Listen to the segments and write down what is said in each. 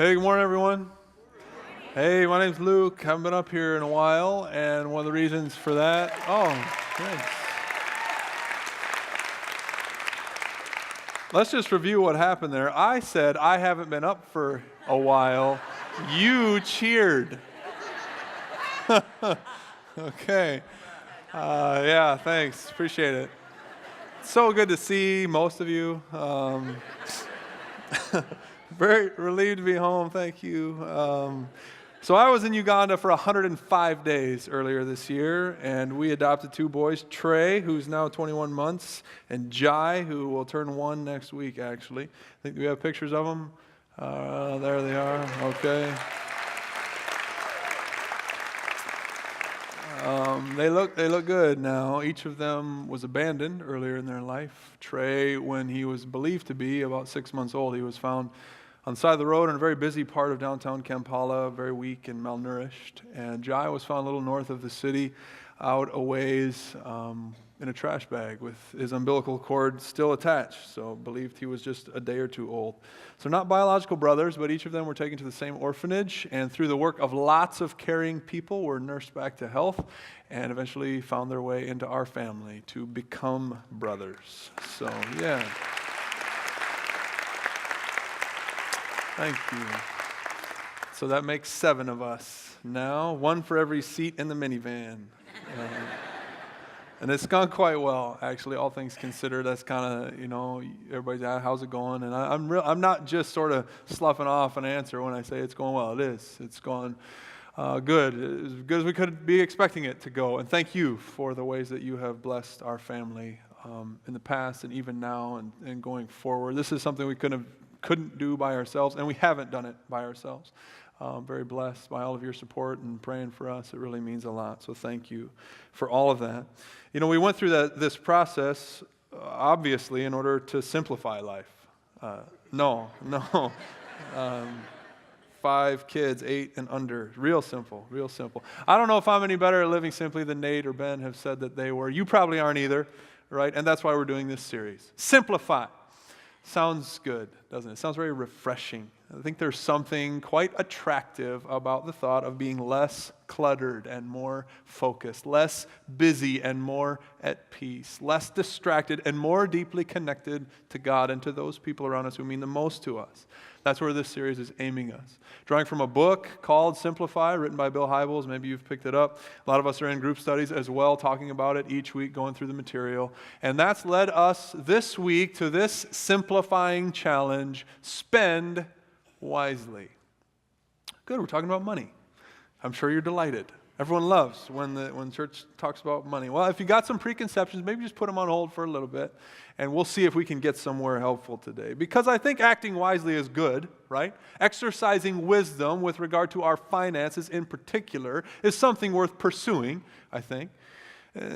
Hey, good morning, everyone. Hey, my name's Luke. Haven't been up here in a while, and one of the reasons for that, thanks. Let's just review what happened there. I said I haven't been up for a while. You cheered. Okay. Yeah, thanks. Appreciate it. So good to see most of you. Very relieved to be home. Thank you. So I was in Uganda for 105 days earlier this year, and we adopted two boys, Trey, who's now 21 months, and Jai, who will turn 1 next week, actually. I think we have pictures of them. There they are. Okay. They look good now. Each of them was abandoned earlier in their life. Trey, when he was believed to be about 6 months old, he was found on the side of the road in a very busy part of downtown Kampala, very weak and malnourished. And Jai was found a little north of the city, out a ways, in a trash bag with his umbilical cord still attached. So believed he was just a day or two old. So not biological brothers, but each of them were taken to the same orphanage, and through the work of lots of caring people were nursed back to health and eventually found their way into our family to become brothers. So, yeah. Thank you. So that makes 7 of us now, 1 for every seat in the minivan. And it's gone quite well, actually, all things considered. That's kind of, everybody's out, how's it going? And I'm not just sort of sloughing off an answer when I say it's going well. It is. It's gone good, as good as we could be expecting it to go. And thank you for the ways that you have blessed our family in the past and even now and going forward. This is something we couldn't do by ourselves, and we haven't done it by ourselves. Very blessed by all of your support and praying for us. It really means a lot, so thank you for all of that. We went through this process, obviously, in order to simplify life. No. 5 kids, 8 and under. Real simple. I don't know if I'm any better at living simply than Nate or Ben have said that they were. You probably aren't either, right? And that's why we're doing this series. Simplify. Sounds good, doesn't it? Sounds very refreshing. I think there's something quite attractive about the thought of being less cluttered and more focused, less busy and more at peace, less distracted and more deeply connected to God and to those people around us who mean the most to us. That's where this series is aiming us. Drawing from a book called Simplify, written by Bill Hybels. Maybe you've picked it up. A lot of us are in group studies as well, talking about it each week, going through the material. And that's led us this week to this simplifying challenge: spend wisely. Good, we're talking about money. I'm sure you're delighted. Everyone loves when church talks about money. Well, if you got some preconceptions, maybe just put them on hold for a little bit, and we'll see if we can get somewhere helpful today. Because I think acting wisely is good, right? Exercising wisdom with regard to our finances in particular is something worth pursuing, I think.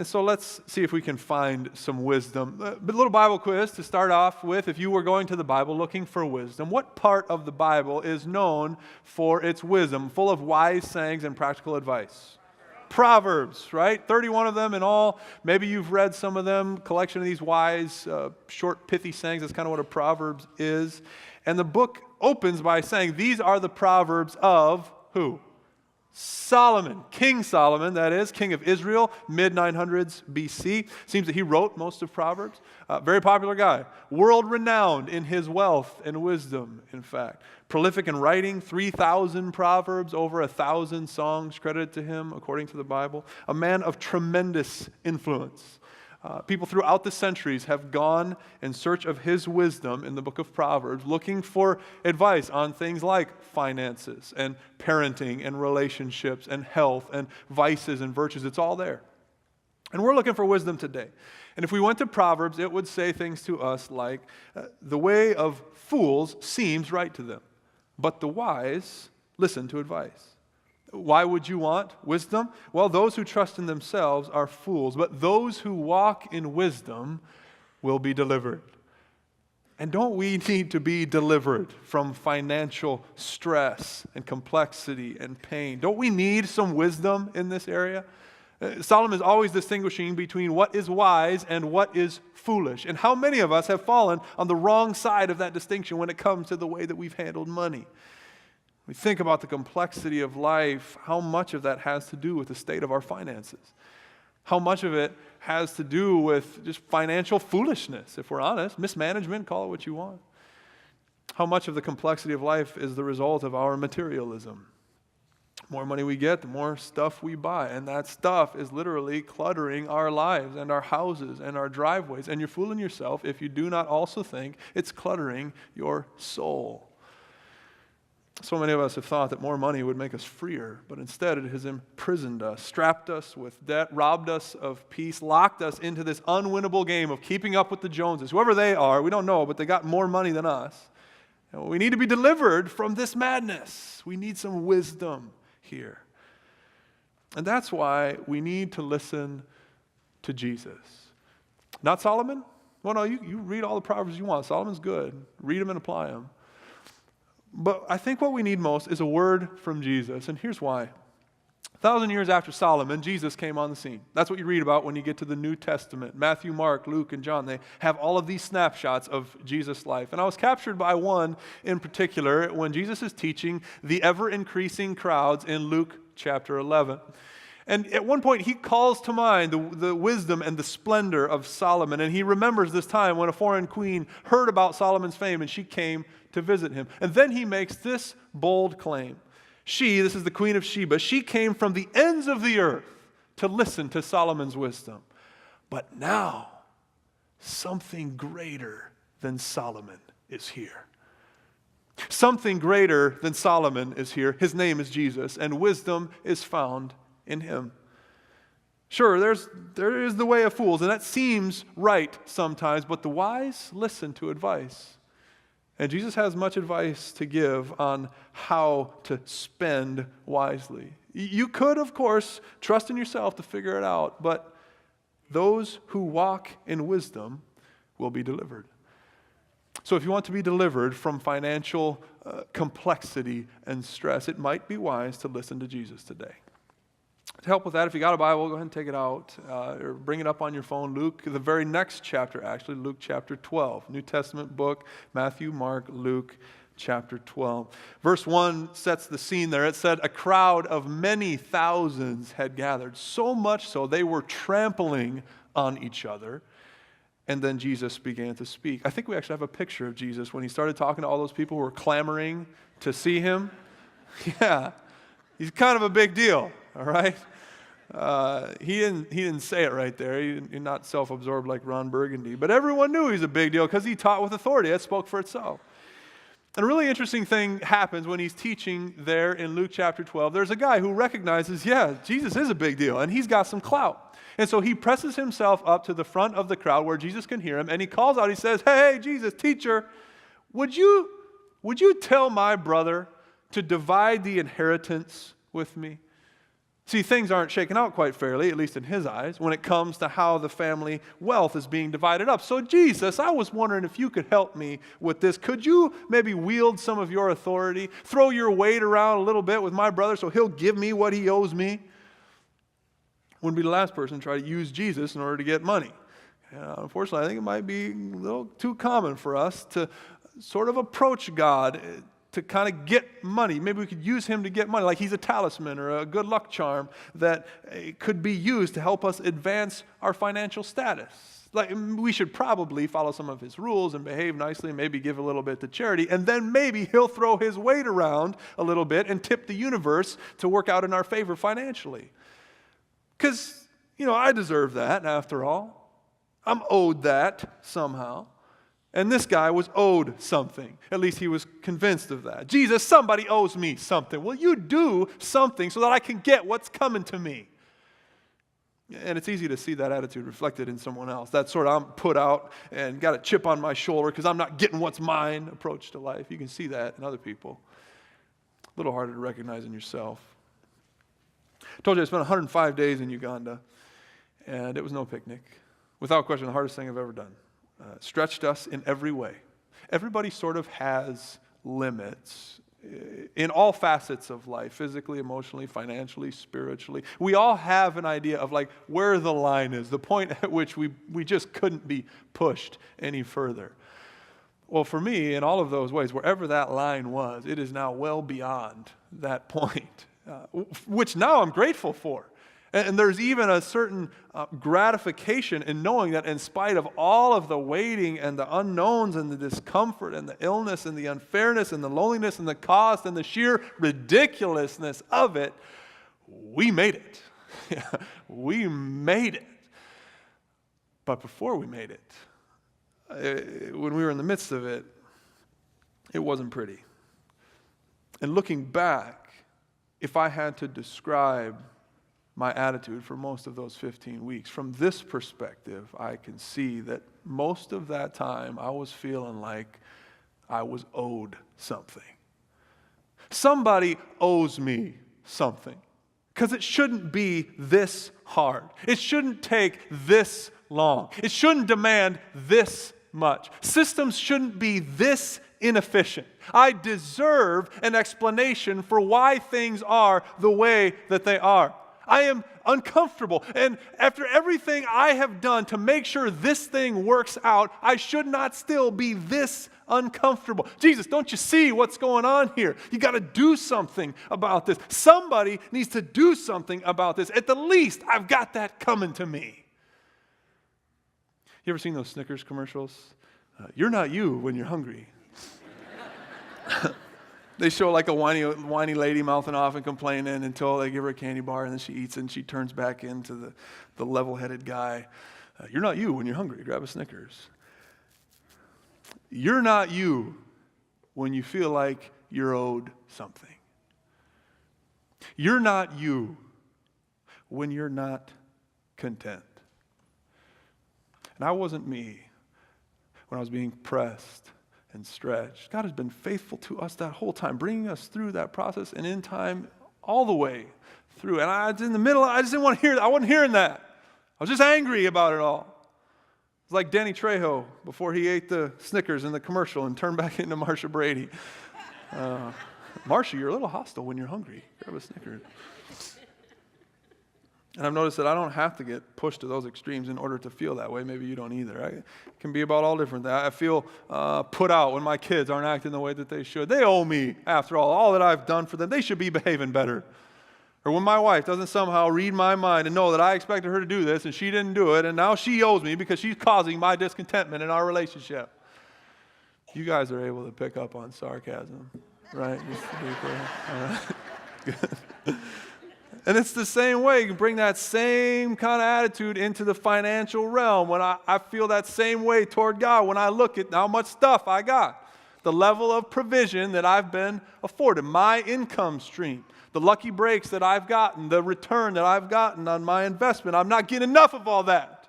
So let's see if we can find some wisdom. A little Bible quiz to start off with. If you were going to the Bible looking for wisdom, what part of the Bible is known for its wisdom, full of wise sayings and practical advice? Proverbs, right? 31 of them in all. Maybe you've read some of them, collection of these wise, short, pithy sayings. That's kind of what a Proverbs is. And the book opens by saying, these are the Proverbs of who? Solomon, King Solomon, that is, king of Israel, mid-900s BC. Seems that he wrote most of Proverbs. Very popular guy. World-renowned in his wealth and wisdom, in fact. Prolific in writing, 3,000 Proverbs, over 1,000 songs credited to him, according to the Bible. A man of tremendous influence. People throughout the centuries have gone in search of his wisdom in the book of Proverbs, looking for advice on things like finances and parenting and relationships and health and vices and virtues. It's all there. And we're looking for wisdom today. And if we went to Proverbs, it would say things to us like, the way of fools seems right to them, but the wise listen to advice. Why would you want wisdom? Well, those who trust in themselves are fools, but those who walk in wisdom will be delivered. And don't we need to be delivered from financial stress and complexity and pain? Don't we need some wisdom in this area? Solomon is always distinguishing between what is wise and what is foolish. And how many of us have fallen on the wrong side of that distinction when it comes to the way that we've handled money? We think about the complexity of life, how much of that has to do with the state of our finances. How much of it has to do with just financial foolishness, if we're honest, mismanagement, call it what you want. How much of the complexity of life is the result of our materialism. The more money we get, the more stuff we buy, and that stuff is literally cluttering our lives and our houses and our driveways, and you're fooling yourself if you do not also think it's cluttering your soul. So many of us have thought that more money would make us freer, but instead it has imprisoned us, strapped us with debt, robbed us of peace, locked us into this unwinnable game of keeping up with the Joneses. Whoever they are, we don't know, but they got more money than us. And we need to be delivered from this madness. We need some wisdom here. And that's why we need to listen to Jesus. Not Solomon? Well, no, you read all the Proverbs you want. Solomon's good. Read them and apply them. But I think what we need most is a word from Jesus, and here's why. 1,000 years after Solomon, Jesus came on the scene. That's what you read about when you get to the New Testament. Matthew, Mark, Luke, and John, they have all of these snapshots of Jesus' life. And I was captured by one in particular when Jesus is teaching the ever-increasing crowds in Luke chapter 11. And at one point, he calls to mind the wisdom and the splendor of Solomon. And he remembers this time when a foreign queen heard about Solomon's fame and she came to visit him. And then he makes this bold claim. This is the Queen of Sheba, she came from the ends of the earth to listen to Solomon's wisdom. But now, something greater than Solomon is here. Something greater than Solomon is here. His name is Jesus, and wisdom is found in him. Sure, there is the way of fools, and that seems right sometimes, but the wise listen to advice. And Jesus has much advice to give on how to spend wisely. You could, of course, trust in yourself to figure it out, but those who walk in wisdom will be delivered. So if you want to be delivered from financial complexity and stress, it might be wise to listen to Jesus today. To help with that, if you got a Bible, go ahead and take it out or bring it up on your phone. Luke, the very next chapter, actually, Luke chapter 12. New Testament book, Matthew, Mark, Luke chapter 12. Verse 1 sets the scene there. It said, a crowd of many thousands had gathered, so much so they were trampling on each other. And then Jesus began to speak. I think we actually have a picture of Jesus when he started talking to all those people who were clamoring to see him. Yeah, he's kind of a big deal, all right? He didn't say it right there. He's not self-absorbed like Ron Burgundy. But everyone knew he's a big deal because he taught with authority. That spoke for itself. And a really interesting thing happens when he's teaching there in Luke chapter 12. There's a guy who recognizes, yeah, Jesus is a big deal, and he's got some clout. And so he presses himself up to the front of the crowd where Jesus can hear him, and he calls out, he says, hey, Jesus, teacher, would you tell my brother to divide the inheritance with me? See, things aren't shaken out quite fairly, at least in his eyes, when it comes to how the family wealth is being divided up. So Jesus, I was wondering if you could help me with this. Could you maybe wield some of your authority, throw your weight around a little bit with my brother so he'll give me what he owes me? Wouldn't be the last person to try to use Jesus in order to get money. Unfortunately, I think it might be a little too common for us to sort of approach God to kind of get money. Maybe we could use him to get money, like he's a talisman or a good luck charm that could be used to help us advance our financial status. Like we should probably follow some of his rules and behave nicely and maybe give a little bit to charity, and then maybe he'll throw his weight around a little bit and tip the universe to work out in our favor financially. Because, I deserve that after all. I'm owed that somehow. And this guy was owed something. At least he was convinced of that. Jesus, somebody owes me something. Will you do something so that I can get what's coming to me? And it's easy to see that attitude reflected in someone else. That sort of I'm put out and got a chip on my shoulder because I'm not getting what's mine approach to life. You can see that in other people. A little harder to recognize in yourself. I told you I spent 105 days in Uganda, and it was no picnic. Without question, the hardest thing I've ever done. Stretched us in every way. Everybody sort of has limits in all facets of life, physically, emotionally, financially, spiritually. We all have an idea of like where the line is, the point at which we just couldn't be pushed any further. Well, for me, in all of those ways, wherever that line was, it is now well beyond that point, which now I'm grateful for. And there's even a certain gratification in knowing that in spite of all of the waiting and the unknowns and the discomfort and the illness and the unfairness and the loneliness and the cost and the sheer ridiculousness of it, we made it. We made it. But before we made it, when we were in the midst of it, it wasn't pretty. And looking back, if I had to describe my attitude for most of those 15 weeks, from this perspective, I can see that most of that time I was feeling like I was owed something. Somebody owes me something. Because it shouldn't be this hard. It shouldn't take this long. It shouldn't demand this much. Systems shouldn't be this inefficient. I deserve an explanation for why things are the way that they are. I am uncomfortable. And after everything I have done to make sure this thing works out, I should not still be this uncomfortable. Jesus, don't you see what's going on here? You got to do something about this. Somebody needs to do something about this. At the least, I've got that coming to me. You ever seen those Snickers commercials? You're not you when you're hungry. They show like a whiny lady mouthing off and complaining until they give her a candy bar, and then she eats it and she turns back into the level-headed guy. You're not you when you're hungry. Grab a Snickers. You're not you when you feel like you're owed something. You're not you when you're not content. And I wasn't me when I was being pressed and stretched. God has been faithful to us that whole time, bringing us through that process and in time all the way through. And I was in the middle, I just didn't want to hear that. I wasn't hearing that. I was just angry about it all. It's like Danny Trejo before he ate the Snickers in the commercial and turned back into Marsha Brady. Marsha, you're a little hostile when you're hungry. Grab a Snickers. And I've noticed that I don't have to get pushed to those extremes in order to feel that way. Maybe you don't either. It can be about all different things. I feel put out when my kids aren't acting the way that they should. They owe me, after all that I've done for them. They should be behaving better. Or when my wife doesn't somehow read my mind and know that I expected her to do this and she didn't do it, and now she owes me because she's causing my discontentment in our relationship. You guys are able to pick up on sarcasm, right? Just to be clear. All right. Good. And it's the same way. You can bring that same kind of attitude into the financial realm. When I feel that same way toward God, when I look at how much stuff I got, the level of provision that I've been afforded, my income stream, the lucky breaks that I've gotten, the return that I've gotten on my investment. I'm not getting enough of all that.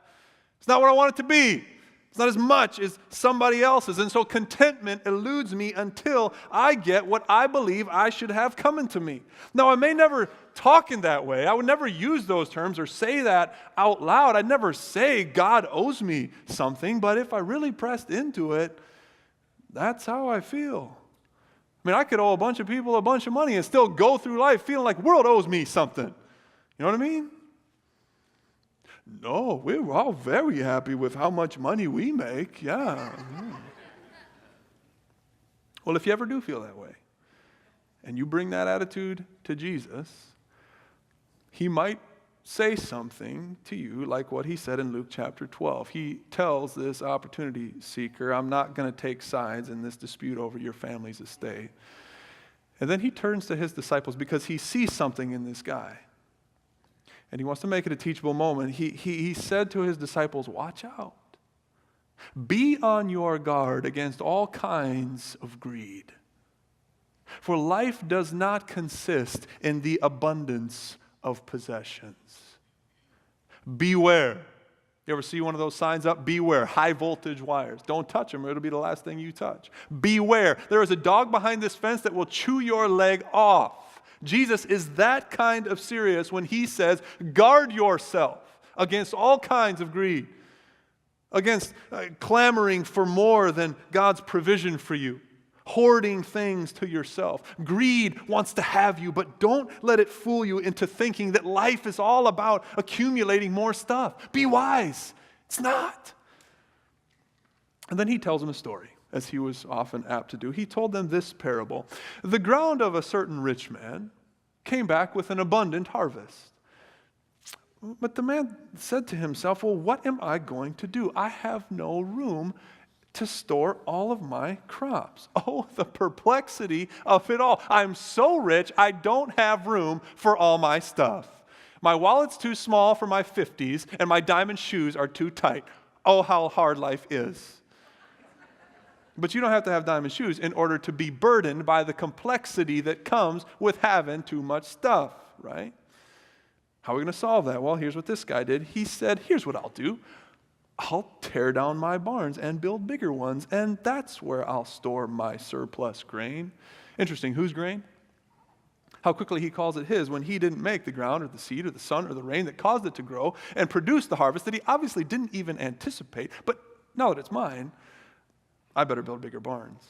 It's not what I want it to be. It's not as much as somebody else's. And so contentment eludes me until I get what I believe I should have coming to me. Now, I may never talk in that way. I would never use those terms or say that out loud. I'd never say God owes me something. But if I really pressed into it, that's how I feel. I mean, I could owe a bunch of people a bunch of money and still go through life feeling like the world owes me something. You know what I mean? No, we're all very happy with how much money we make. Yeah. Well, if you ever do feel that way, and you bring that attitude to Jesus, he might say something to you like what he said in Luke chapter 12. He tells this opportunity seeker, I'm not going to take sides in this dispute over your family's estate. And then he turns to his disciples because he sees something in this guy. And he wants to make it a teachable moment. He said to his disciples, watch out. Be on your guard against all kinds of greed. For life does not consist in the abundance of possessions. Beware. You ever see one of those signs up? Beware. High voltage wires. Don't touch them or it'll be the last thing you touch. Beware. There is a dog behind this fence that will chew your leg off. Jesus is that kind of serious when he says, guard yourself against all kinds of greed, against clamoring for more than God's provision for you, hoarding things to yourself. Greed wants to have you, but don't let it fool you into thinking that life is all about accumulating more stuff. Be wise. It's not. And then he tells them a story. as he was often apt to do. He told them this parable. The ground of a certain rich man came back with an abundant harvest. But the man said to himself, well, what am I going to do? I have no room to store all of my crops. Oh, the perplexity of it all. I'm so rich, I don't have room for all my stuff. My wallet's too small for my 50s, and my diamond shoes are too tight. Oh, how hard life is. But you don't have to have diamond shoes in order to be burdened by the complexity that comes with having too much stuff, right? How are we going to solve that? Well, here's what this guy did. He said, here's what I'll do. I'll tear down my barns and build bigger ones, and that's where I'll store my surplus grain. Interesting, whose grain? How quickly he calls it his when he didn't make the ground or the seed or the sun or the rain that caused it to grow and produce the harvest that he obviously didn't even anticipate. But now that it's mine, I better build bigger barns.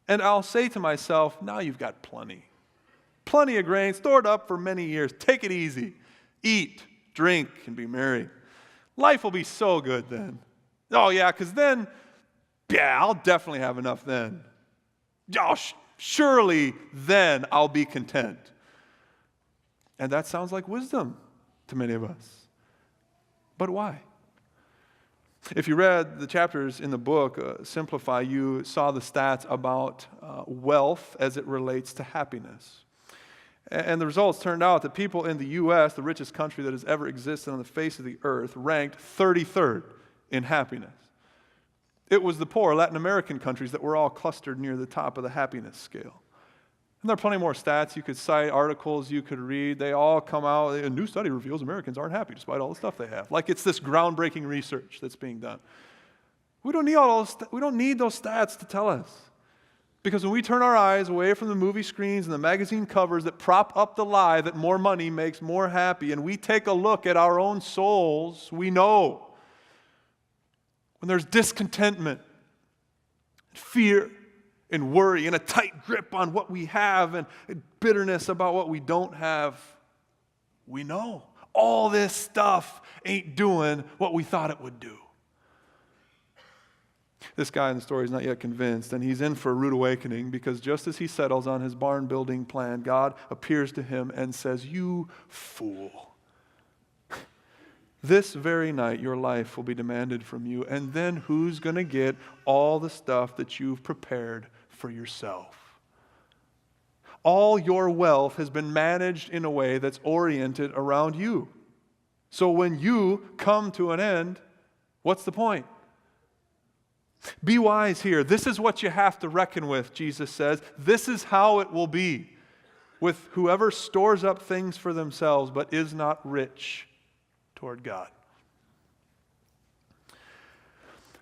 And I'll say to myself, now you've got plenty. Plenty of grain stored up for many years. Take it easy. Eat, drink, and be merry. Life will be so good then. Oh yeah, because then, I'll definitely have enough then. Oh, surely then I'll be content. And that sounds like wisdom to many of us. But why? If you read the chapters in the book, Simplify, you saw the stats about wealth as it relates to happiness. And the results turned out that people in the U.S., the richest country that has ever existed on the face of the earth, ranked 33rd in happiness. It was the poor Latin American countries that were all clustered near the top of the happiness scale. And there are plenty more stats you could cite, articles you could read. They all come out. A new study reveals Americans aren't happy despite all the stuff they have. Like it's this groundbreaking research that's being done. We don't need those stats to tell us. Because when we turn our eyes away from the movie screens and the magazine covers that prop up the lie that more money makes more happy, and we take a look at our own souls, we know when there's discontentment, fear, and worry, and a tight grip on what we have, and bitterness about what we don't have, we know all this stuff ain't doing what we thought it would do. This guy in the story is not yet convinced, and he's in for a rude awakening because just as he settles on his barn building plan, God appears to him and says, "You fool. This very night your life will be demanded from you, and then who's going to get all the stuff that you've prepared for yourself? All your wealth has been managed in a way that's oriented around you. So when you come to an end, what's the point? Be wise here. This is what you have to reckon with," Jesus says. "This is how it will be with whoever stores up things for themselves but is not rich toward God."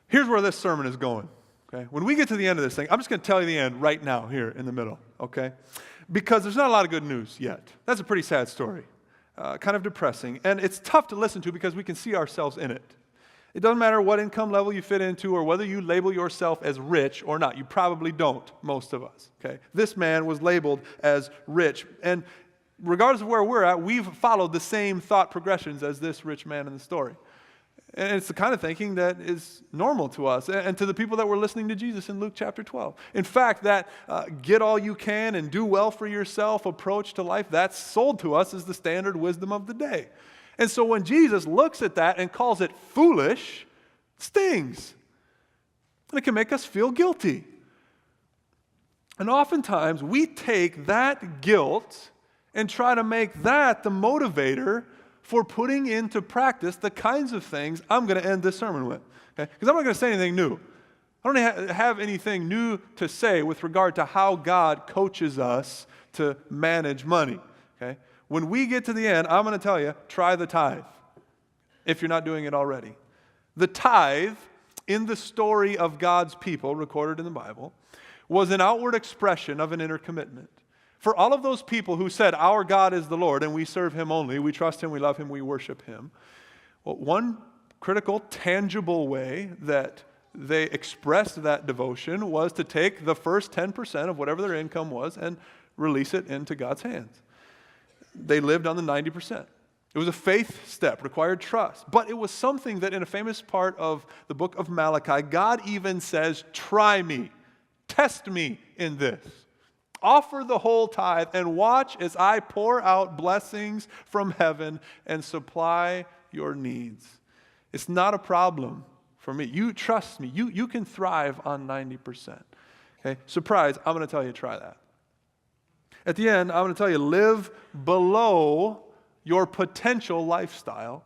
Here's where this sermon is going. Okay? When we get to the end of this thing, I'm just going to tell you the end right now here in the middle. Okay? Because there's not a lot of good news yet. That's a pretty sad story. Kind of depressing. And it's tough to listen to because we can see ourselves in it. It doesn't matter what income level you fit into or whether you label yourself as rich or not. You probably don't, most of us. Okay? This man was labeled as rich. And regardless of where we're at, we've followed the same thought progressions as this rich man in the story. And it's the kind of thinking that is normal to us and to the people that were listening to Jesus in Luke chapter 12. In fact, that get all you can and do well for yourself approach to life, that's sold to us as the standard wisdom of the day. And so when Jesus looks at that and calls it foolish, it stings. And it can make us feel guilty. And oftentimes we take that guilt and try to make that the motivator for putting into practice the kinds of things I'm going to end this sermon with. Okay? Because I'm not going to say anything new. I don't have anything new to say with regard to how God coaches us to manage money. Okay? When we get to the end, I'm going to tell you, try the tithe, if you're not doing it already. The tithe, in the story of God's people, recorded in the Bible, was an outward expression of an inner commitment. For all of those people who said, our God is the Lord, and we serve Him only, we trust Him, we love Him, we worship Him, well, one critical, tangible way that they expressed that devotion was to take the first 10% of whatever their income was and release it into God's hands. They lived on the 90%. It was a faith step, required trust. But it was something that in a famous part of the book of Malachi, God even says, try me, test me in this. Offer the whole tithe and watch as I pour out blessings from heaven and supply your needs. It's not a problem for me. You trust me. You can thrive on 90%. Okay? Surprise, I'm going to tell you, try that. At the end, I'm going to tell you, live below your potential lifestyle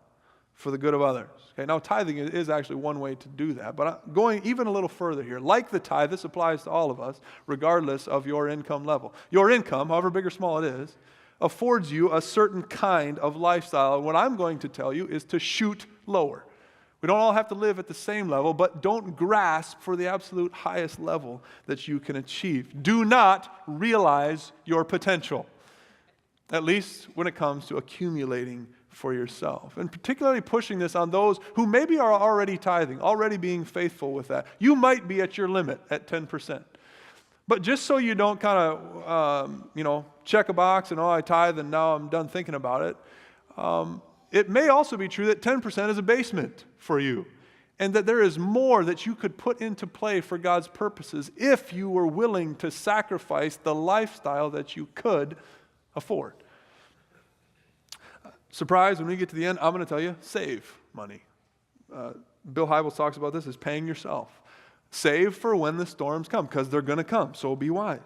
for the good of others. Okay? Now, tithing is actually one way to do that, but I'm going even a little further here. Like the tithe, this applies to all of us, regardless of your income level. Your income, however big or small it is, affords you a certain kind of lifestyle. And what I'm going to tell you is to shoot lower. We don't all have to live at the same level, but don't grasp for the absolute highest level that you can achieve. Do not realize your potential, at least when it comes to accumulating for yourself. And particularly pushing this on those who maybe are already tithing, already being faithful with that. You might be at your limit at 10%. But just so you don't kind of, check a box and, I tithe and now I'm done thinking about it, it may also be true that 10% is a basement for you, and that there is more that you could put into play for God's purposes if you were willing to sacrifice the lifestyle that you could afford. Surprise, when we get to the end, I'm going to tell you, save money. Bill Hybels talks about this as paying yourself. Save for when the storms come, because they're going to come, so be wise.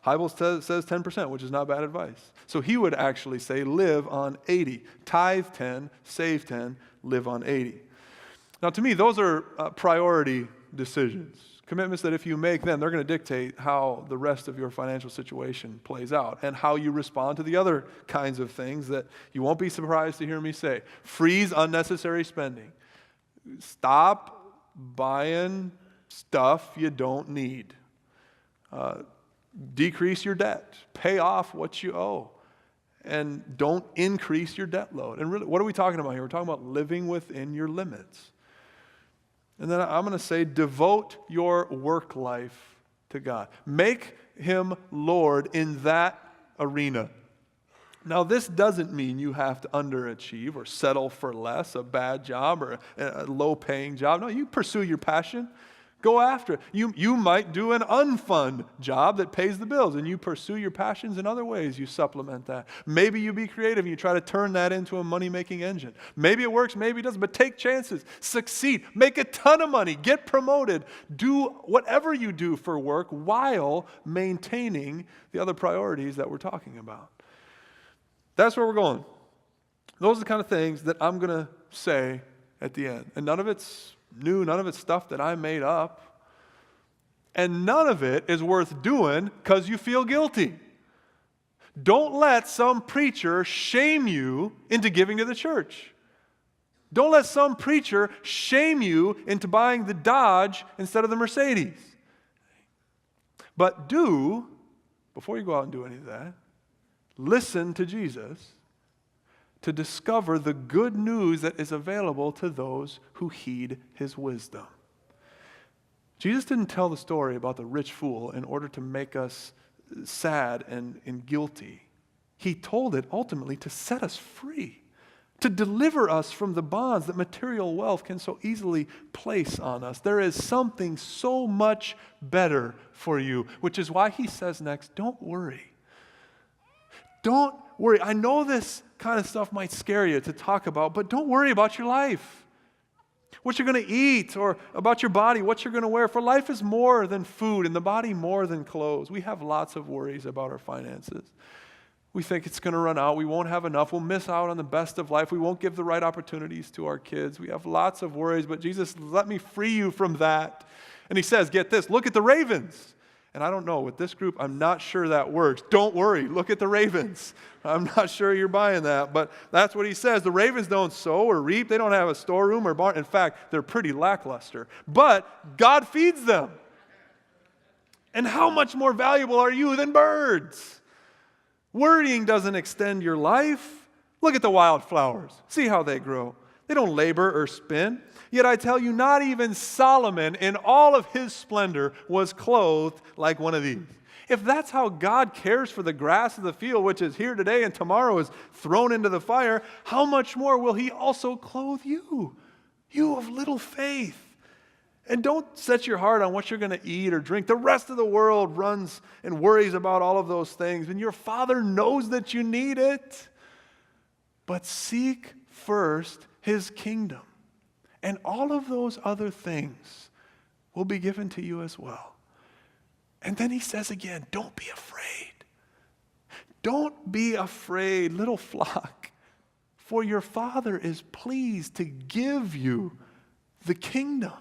Hybels says 10%, which is not bad advice. So he would actually say live on 80. Tithe 10, save 10, live on 80. Now to me, those are priority decisions. Commitments that if you make them, they're going to dictate how the rest of your financial situation plays out and how you respond to the other kinds of things that you won't be surprised to hear me say. Freeze unnecessary spending. Stop buying stuff you don't need. Decrease your debt. Pay off what you owe. And don't increase your debt load. And really, what are we talking about here? We're talking about living within your limits. And then I'm going to say, devote your work life to God. Make Him Lord in that arena. Now, this doesn't mean you have to underachieve or settle for less, a bad job or a low-paying job. No, you pursue your passion. Go after it. You might do an unfun job that pays the bills, and you pursue your passions in other ways. You supplement that. Maybe you be creative and you try to turn that into a money-making engine. Maybe it works, maybe it doesn't, but take chances. Succeed. Make a ton of money. Get promoted. Do whatever you do for work while maintaining the other priorities that we're talking about. That's where we're going. Those are the kind of things that I'm going to say at the end. And none of it's new, none of it's stuff that I made up. And none of it is worth doing because you feel guilty. Don't let some preacher shame you into giving to the church. Don't let some preacher shame you into buying the Dodge instead of the Mercedes. But before you go out and do any of that, listen to Jesus to discover the good news that is available to those who heed His wisdom. Jesus didn't tell the story about the rich fool in order to make us sad and guilty. He told it ultimately to set us free, to deliver us from the bonds that material wealth can so easily place on us. There is something so much better for you, which is why He says next, don't worry. Don't worry. I know this kind of stuff might scare you to talk about, but don't worry about your life. What you're going to eat, or about your body, what you're going to wear. For life is more than food, and the body more than clothes. We have lots of worries about our finances. We think it's going to run out. We won't have enough. We'll miss out on the best of life. We won't give the right opportunities to our kids. We have lots of worries, but Jesus, let me free you from that. And He says, get this, look at the ravens. And I don't know, with this group, I'm not sure that works. Don't worry, look at the ravens. I'm not sure you're buying that, but that's what He says. The ravens don't sow or reap. They don't have a storeroom or barn. In fact, they're pretty lackluster. But God feeds them. And how much more valuable are you than birds? Worrying doesn't extend your life. Look at the wildflowers. See how they grow. They don't labor or spin. Yet I tell you, not even Solomon in all of his splendor was clothed like one of these. If that's how God cares for the grass of the field, which is here today and tomorrow is thrown into the fire, how much more will he also clothe you, you of little faith? And don't set your heart on what you're going to eat or drink. The rest of the world runs and worries about all of those things, and your Father knows that you need it. But seek first his kingdom, and all of those other things will be given to you as well. And then he says again, don't be afraid. Don't be afraid, little flock, for your Father is pleased to give you the kingdom.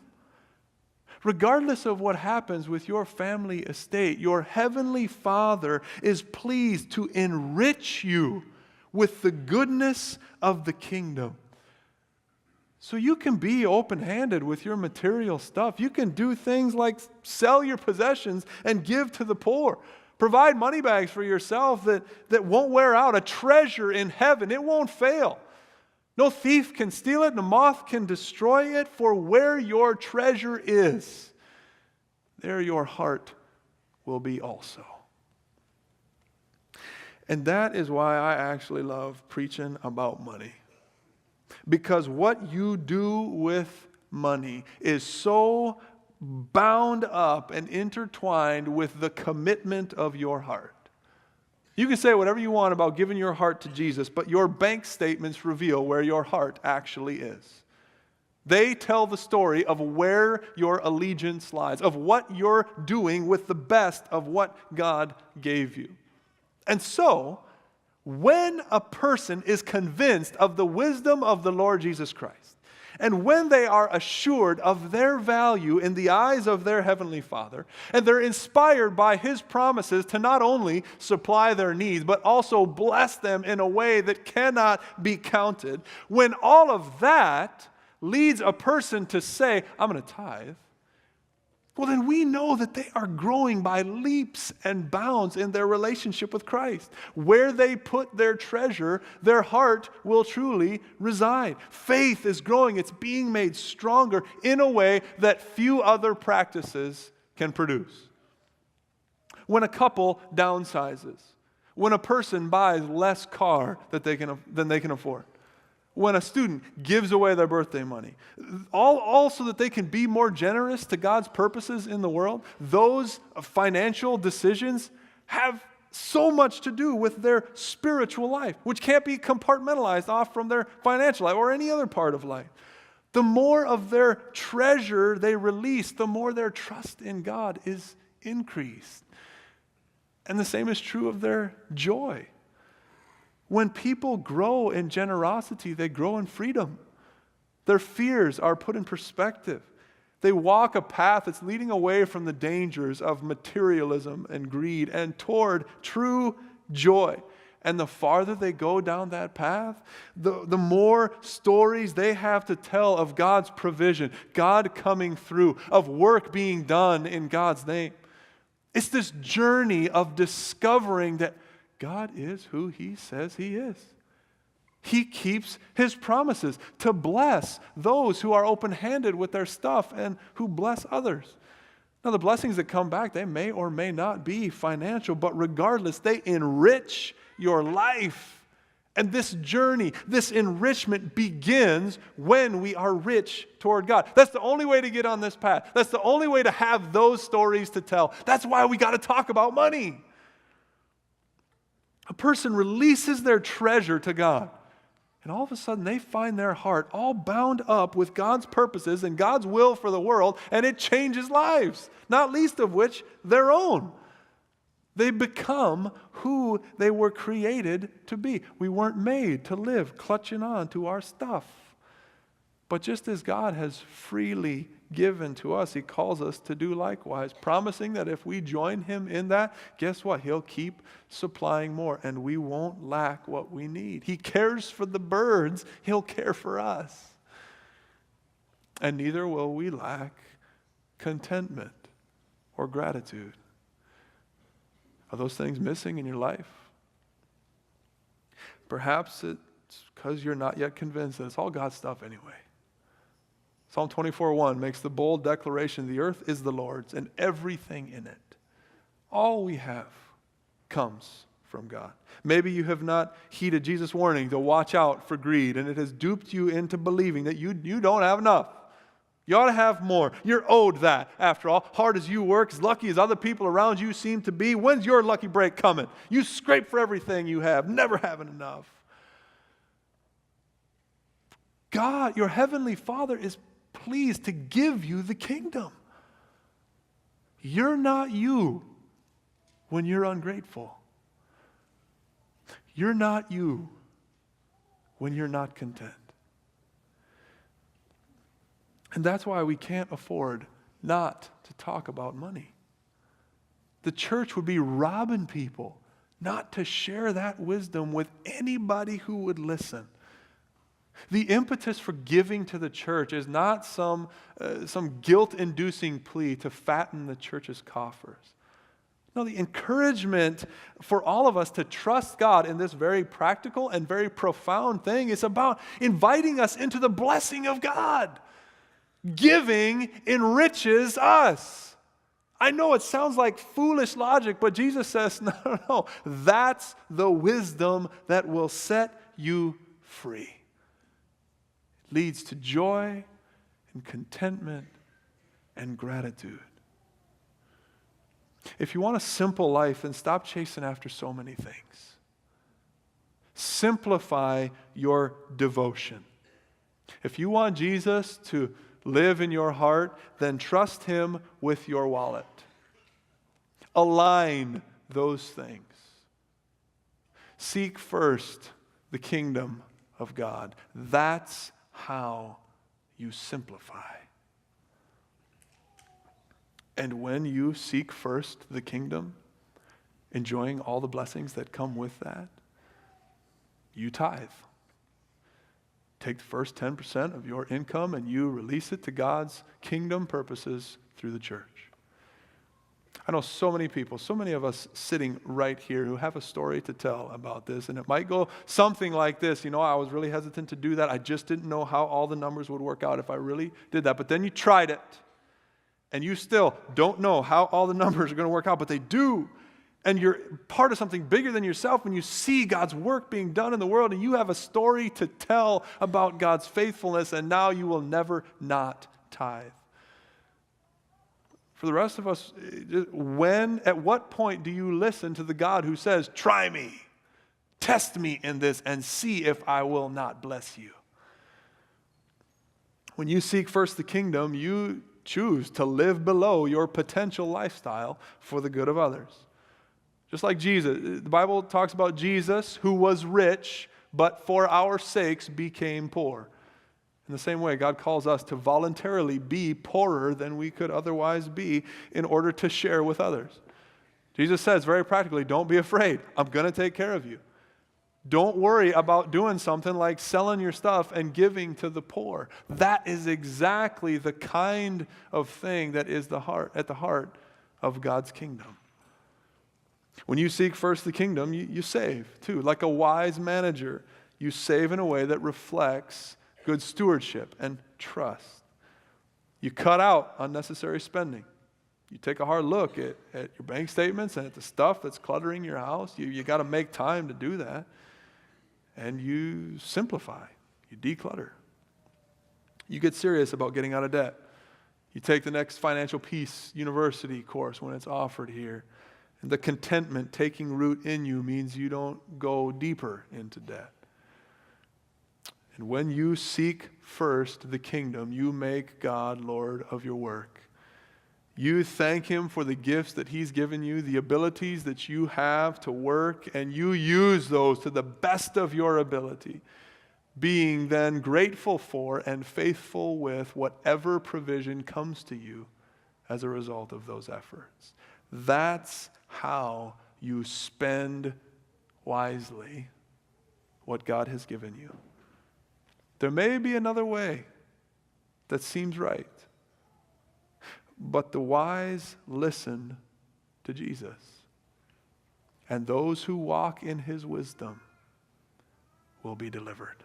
Regardless of what happens with your family estate, your heavenly Father is pleased to enrich you with the goodness of the kingdom. So you can be open-handed with your material stuff. You can do things like sell your possessions and give to the poor. Provide money bags for yourself that won't wear out, a treasure in heaven. It won't fail. No thief can steal it, no moth can destroy it, for where your treasure is, there your heart will be also. And that is why I actually love preaching about money. Because what you do with money is so bound up and intertwined with the commitment of your heart. You can say whatever you want about giving your heart to Jesus, but your bank statements reveal where your heart actually is. They tell the story of where your allegiance lies, of what you're doing with the best of what God gave you. And so, when a person is convinced of the wisdom of the Lord Jesus Christ, and when they are assured of their value in the eyes of their Heavenly Father, and they're inspired by His promises to not only supply their needs, but also bless them in a way that cannot be counted, when all of that leads a person to say, I'm going to tithe, well, then we know that they are growing by leaps and bounds in their relationship with Christ. Where they put their treasure, their heart will truly reside. Faith is growing. It's being made stronger in a way that few other practices can produce. When a couple downsizes, when a person buys less car than they can afford, when a student gives away their birthday money, all so that they can be more generous to God's purposes in the world, those financial decisions have so much to do with their spiritual life, which can't be compartmentalized off from their financial life or any other part of life. The more of their treasure they release, the more their trust in God is increased. And the same is true of their joy. When people grow in generosity, they grow in freedom. Their fears are put in perspective. They walk a path that's leading away from the dangers of materialism and greed and toward true joy. And the farther they go down that path, the more stories they have to tell of God's provision, God coming through, of work being done in God's name. It's this journey of discovering that God is who He says He is. He keeps His promises to bless those who are open-handed with their stuff and who bless others. Now, the blessings that come back, they may or may not be financial, but regardless, they enrich your life. And this journey, this enrichment begins when we are rich toward God. That's the only way to get on this path. That's the only way to have those stories to tell. That's why we got to talk about money. A person releases their treasure to God, and all of a sudden they find their heart all bound up with God's purposes and God's will for the world, and it changes lives, not least of which their own. They become who they were created to be. We weren't made to live clutching on to our stuff. But just as God has freely given to us, He calls us to do likewise, promising that if we join Him in that, guess what? He'll keep supplying more, and we won't lack what we need. He cares for the birds. He'll care for us. And neither will we lack contentment or gratitude. Are those things missing in your life? Perhaps it's because you're not yet convinced that it's all God's stuff anyway. Psalm 24:1 makes the bold declaration, the earth is the Lord's and everything in it. All we have comes from God. Maybe you have not heeded Jesus' warning to watch out for greed, and it has duped you into believing that you don't have enough. You ought to have more. You're owed that, after all. Hard as you work, as lucky as other people around you seem to be, when's your lucky break coming? You scrape for everything you have, never having enough. God, your heavenly Father, is pleased to give you the kingdom. You're not you when you're ungrateful. You're not you when you're not content. And that's why we can't afford not to talk about money. The church would be robbing people not to share that wisdom with anybody who would listen. The impetus for giving to the church is not some guilt-inducing plea to fatten the church's coffers. No, the encouragement for all of us to trust God in this very practical and very profound thing is about inviting us into the blessing of God. Giving enriches us. I know it sounds like foolish logic, but Jesus says, no. That's the wisdom that will set you free. It leads to joy and contentment and gratitude. If you want a simple life, then stop chasing after so many things. Simplify your devotion. If you want Jesus to live in your heart, then trust Him with your wallet. Align those things. Seek first the kingdom of God. That's how you simplify. And when you seek first the kingdom, enjoying all the blessings that come with that, you tithe. Take the first 10% of your income and you release it to God's kingdom purposes through the church. I know so many people, so many of us sitting right here who have a story to tell about this, and it might go something like this. I was really hesitant to do that. I just didn't know how all the numbers would work out if I really did that. But then you tried it, and you still don't know how all the numbers are going to work out, but they do. And you're part of something bigger than yourself when you see God's work being done in the world, and you have a story to tell about God's faithfulness, and now you will never not tithe. For the rest of us, at what point do you listen to the God who says, try me, test me in this, and see if I will not bless you? When you seek first the kingdom, you choose to live below your potential lifestyle for the good of others. Just like Jesus. The Bible talks about Jesus who was rich, but for our sakes became poor. In the same way, God calls us to voluntarily be poorer than we could otherwise be in order to share with others. Jesus says very practically, don't be afraid. I'm going to take care of you. Don't worry about doing something like selling your stuff and giving to the poor. That is exactly the kind of thing that is at the heart of God's kingdom. When you seek first the kingdom, you save too. Like a wise manager, you save in a way that reflects good stewardship and trust. You cut out unnecessary spending. You take a hard look at your bank statements and at the stuff that's cluttering your house. You got to make time to do that. And you simplify. You declutter. You get serious about getting out of debt. You take the next Financial Peace University course when it's offered here. And the contentment taking root in you means you don't go deeper into debt. And when you seek first the kingdom, you make God Lord of your work. You thank Him for the gifts that He's given you, the abilities that you have to work, and you use those to the best of your ability, being then grateful for and faithful with whatever provision comes to you as a result of those efforts. That's how you spend wisely what God has given you. There may be another way that seems right, but the wise listen to Jesus, and those who walk in His wisdom will be delivered.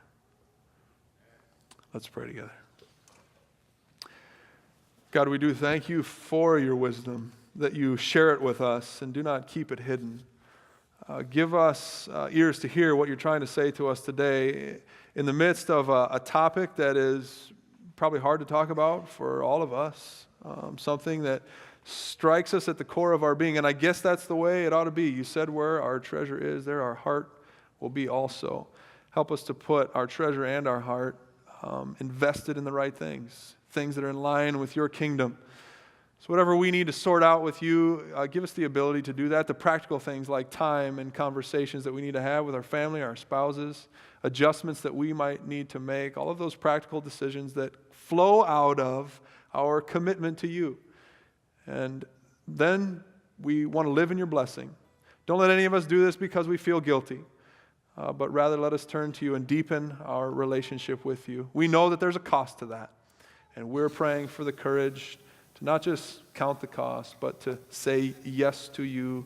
Let's pray together. God, we do thank You for Your wisdom. that you share it with us and do not keep it hidden. Give us ears to hear what you're trying to say to us today in the midst of a topic that is probably hard to talk about for all of us, something that strikes us at the core of our being. And I guess that's the way it ought to be. You said where our treasure is, there our heart will be also. Help us to put our treasure and our heart invested in the right things, things that are in line with your kingdom. So whatever we need to sort out with you, give us the ability to do that. The practical things like time and conversations that we need to have with our family, our spouses, adjustments that we might need to make, all of those practical decisions that flow out of our commitment to you. And then we want to live in your blessing. Don't let any of us do this because we feel guilty, but rather let us turn to you and deepen our relationship with you. We know that there's a cost to that, and we're praying for the courage to not just count the cost, but to say yes to you